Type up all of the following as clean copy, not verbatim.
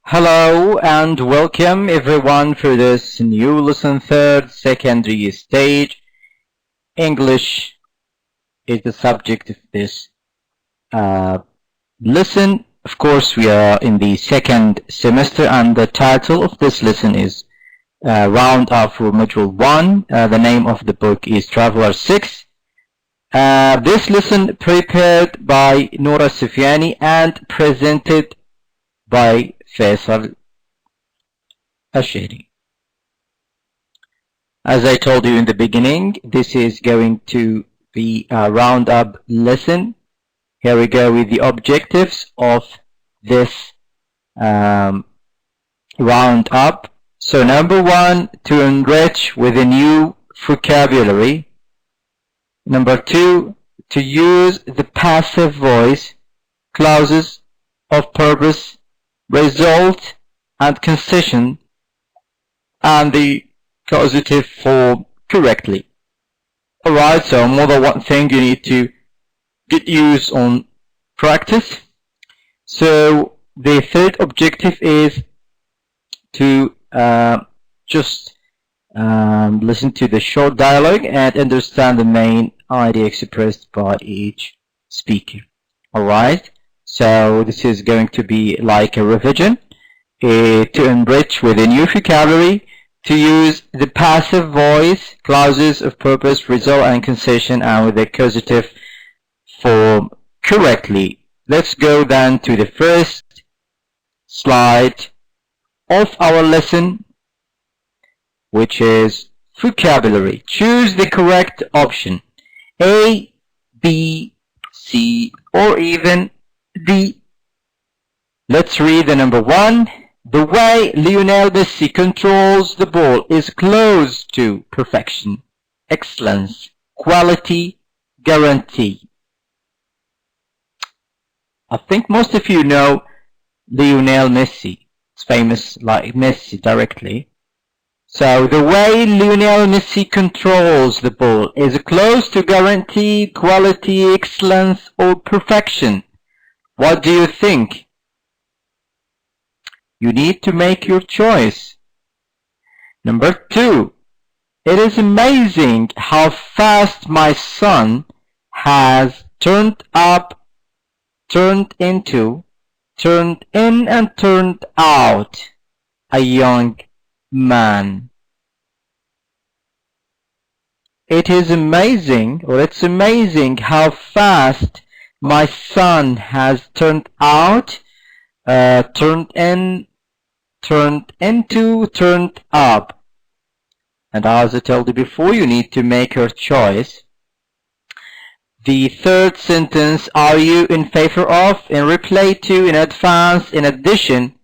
Hello and welcome everyone for this new lesson, third secondary stage. English is the subject of this lesson. Of course, we are in the second semester and the title of this lesson is Round Up for Module 1. The name of the book is Traveler 6. This lesson prepared by Nora Sufyani and presented by Faisal Asheri. As I told you in the beginning, this is going to be a roundup lesson. Here we go with the objectives of this roundup. So number one, to enrich with a new vocabulary. Number two, to use the passive voice, clauses of purpose, result and concession, and the causative form correctly. Alright, so more than one thing you need to get used on practice. So the third objective is to just listen to the short dialogue and understand the main idea expressed by each speaker. Alright, so this is going to be like a revision to enrich with a new vocabulary, to use the passive voice, clauses of purpose, result and concession, and with the causative form correctly. Let's go then to the first slide of our lesson, which is vocabulary. Choose the correct option, A, B, C, or even D. Let's read the number one. The way Lionel Messi controls the ball is close to perfection, excellence, quality, guarantee. I think most of you know Lionel Messi. It's famous like Messi directly. So the way Lionel Messi controls the ball is close to guarantee, quality, excellence, or perfection. What do you think? You need to make your choice. Number two, it is amazing how fast my son has turned up, turned into, turned in, and turned out a young man. It is amazing, or it's amazing how fast my son has turned out, turned in, turned into, turned up. And as I told you before, you need to make your choice. The third sentence, are you in favor of, in reply to, in advance, in addition,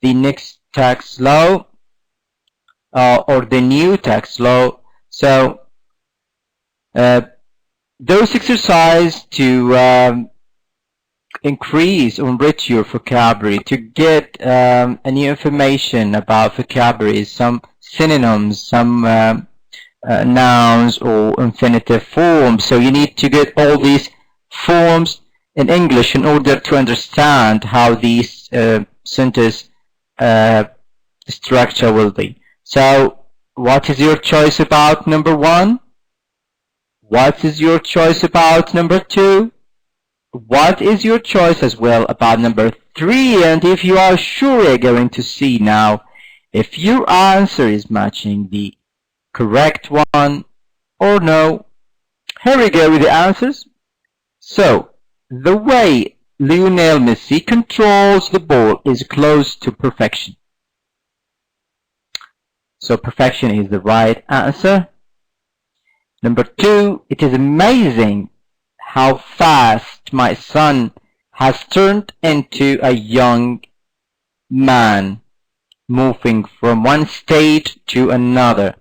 the next tax law, or the new tax law. So those exercises to increase or enrich your vocabulary, to get a new information about vocabulary, some synonyms, some nouns or infinitive forms. So you need to get all these forms in English in order to understand how these sentence structure will be. So what is your choice about number one? What is your choice about number two? What is your choice as well about number three? And if you are sure, you're going to see now if your answer is matching the correct one or no. Here we go with the answers. So, the way Lionel Messi controls the ball is close to perfection. So, perfection is the right answer. Number two, it is amazing how fast my son has turned into a young man, moving from one state to another.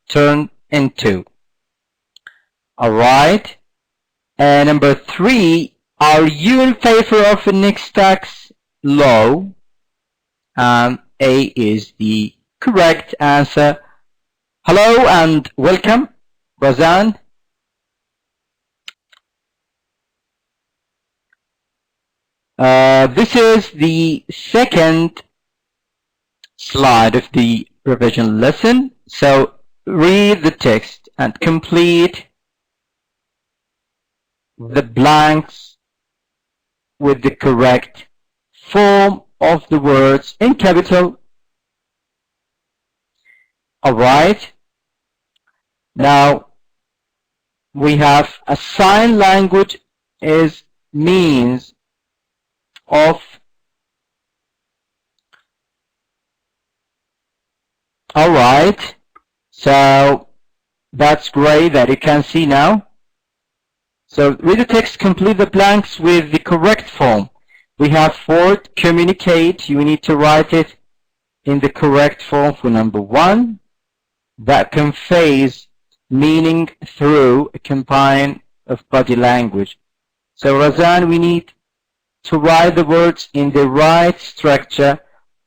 Turn into. Alright. And number three, are you in favor of the next tax law? A is the correct answer. Hello and welcome, Razan. This is the second slide of the revision lesson. So read the text and complete the blanks with the correct form of the words in capital. Alright. Now we have a sign language is means of. Alright, so that's great that you can see now. So read the text, complete the blanks with the correct form. We have word communicate. You need to write it in the correct form for number 1. That conveys meaning through a combine of body language. So Razan, we need to write the words in the right structure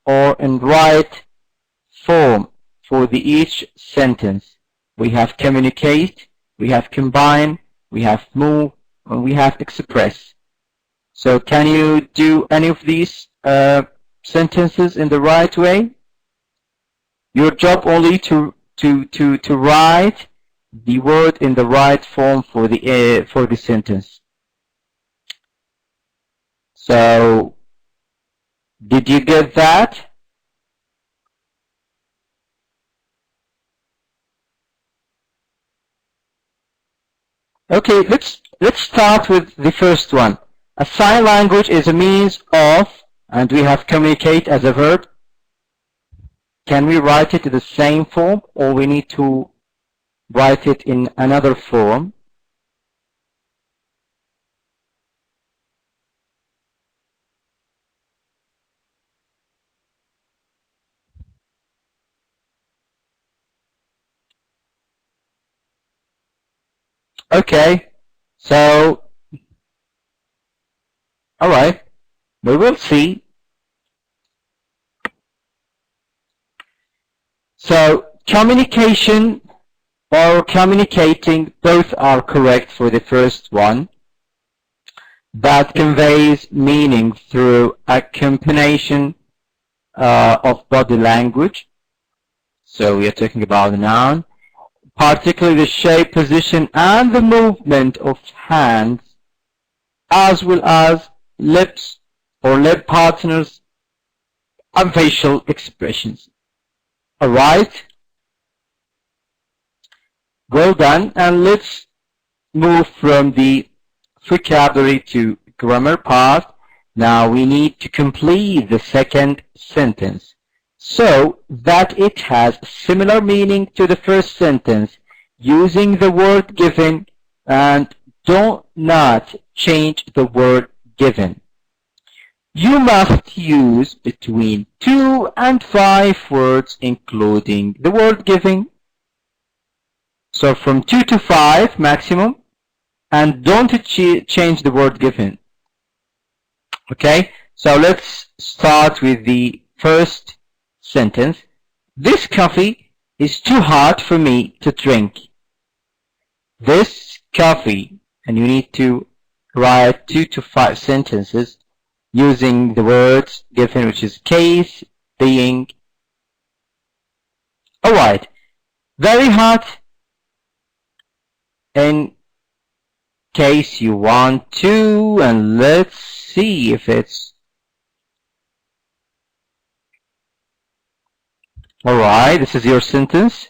or in right form for each sentence. We have communicate, we have combine, we have move, and we have express. So can you do any of these sentences in the right way? Your job only to write the word in the right form for the sentence. So did you get that? Okay, let's start with the first one. A sign language is a means of, and we have communicate as a verb. Can we write it in the same form, or we need to write it in another form? Okay, so, alright, we will see. So, communication or communicating, both are correct for the first one. That conveys meaning through a combination of body language. So we are talking about the noun. Particularly the shape, position, and the movement of hands, as well as lips or lip partners and facial expressions. Alright? Well done. And let's move from the vocabulary to grammar part. Now we need to complete the second sentence so that it has similar meaning to the first sentence, using the word given, and do not change the word given. You must use between 2 and 5 words including the word given. So from 2 to 5 maximum, and don't change the word given. Okay, so let's start with the first sentence. This coffee is too hot for me to drink. This coffee, and you need to write 2 to 5 sentences using the words given, which is case, being. Alright, very hot in case you want to, and let's see if it's alright. This is your sentence.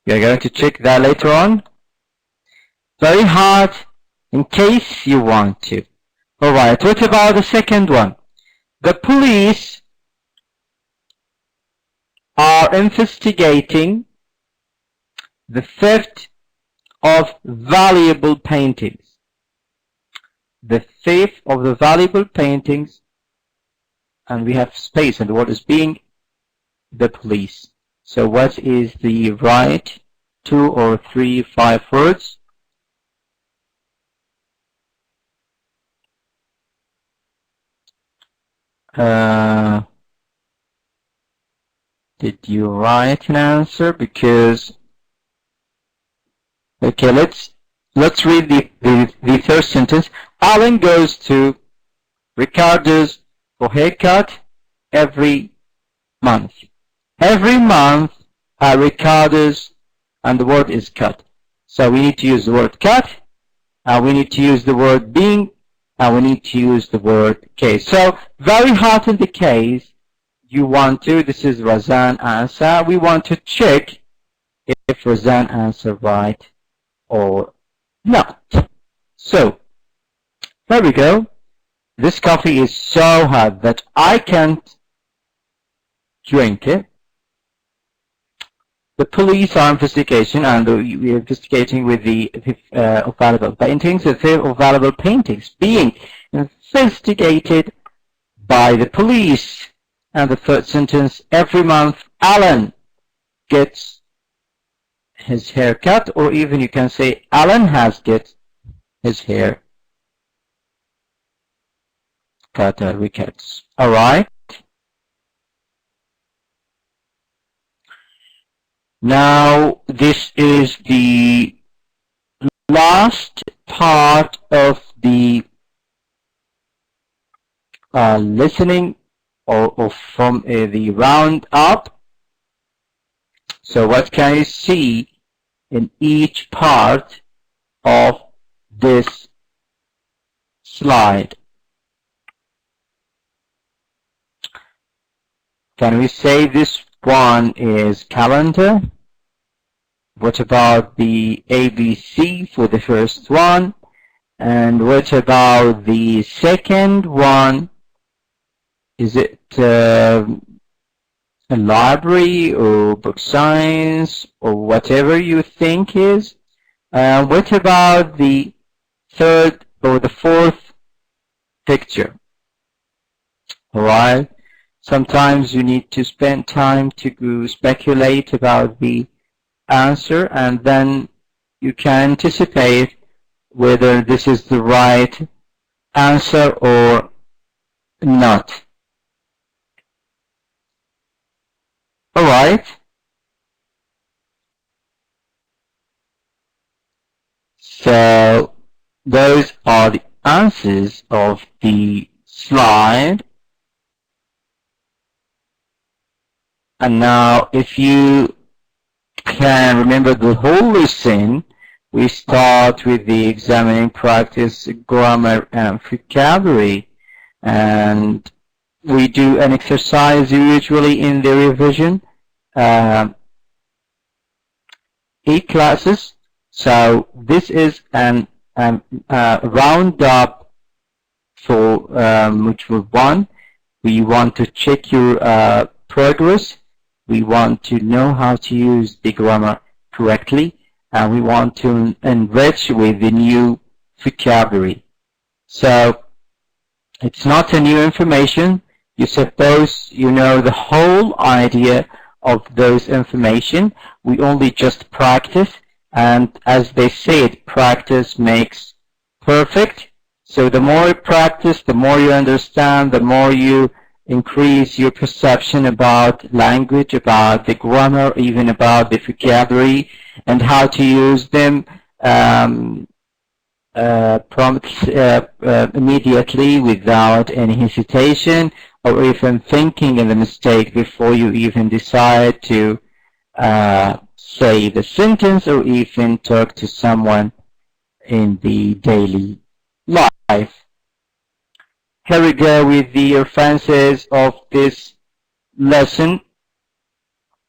You're going to check that later on. Very hard in case you want to. Alright, what about the second one? The police are investigating the theft of valuable paintings. The theft of the valuable paintings, and we have space, and what is being the police. So what is the right 2 or 3, 5 words? Did you write an answer? Because okay, let's read the first sentence. Alan goes to Ricardo's for haircut every month. Every month, Ricardo's, and the word is cut. So we need to use the word cut, we need to use the word being, and we need to use the word case. So very hard in the case, you want to, this is Razan answer, we want to check if Razan answer right or not. So, there we go. This coffee is so hot that I can't drink it. The police are investigating, and we are investigating with the of valuable paintings. The theft of valuable paintings being investigated by the police. And the third sentence: every month, Alan gets his hair cut, or even you can say Alan has get his hair cut every cuts. All right. Now, this is the last part of the listening or from the roundup. So what can you see in each part of this slide? Can we say this one is calendar? What about the ABC for the first one? And what about the second one? Is it a library or book science or whatever you think is? What about the third or the fourth picture? Alright, sometimes you need to spend time to speculate about the answer, and then you can anticipate whether this is the right answer or not. Alright. So those are the answers of the slide. And now if you can remember the whole lesson, we start with the examining practice, grammar, and vocabulary. And we do an exercise usually in the revision, 8 classes. So this is an roundup for module 1. We want to check your progress. We want to know how to use the grammar correctly, and we want to enrich with the new vocabulary. So it's not a new information. You suppose you know the whole idea of those information. We only just practice, and as they said, practice makes perfect. So the more you practice, the more you understand, the more you increase your perception about language, about the grammar, even about the vocabulary, and how to use them immediately without any hesitation, or even thinking in the mistake before you even decide to say the sentence or even talk to someone in the daily life. Here we go with the references of this lesson.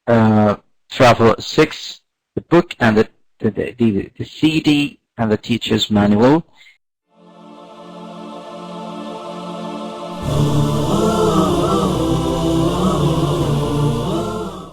Travel 6, the book and the CD and the teacher's manual.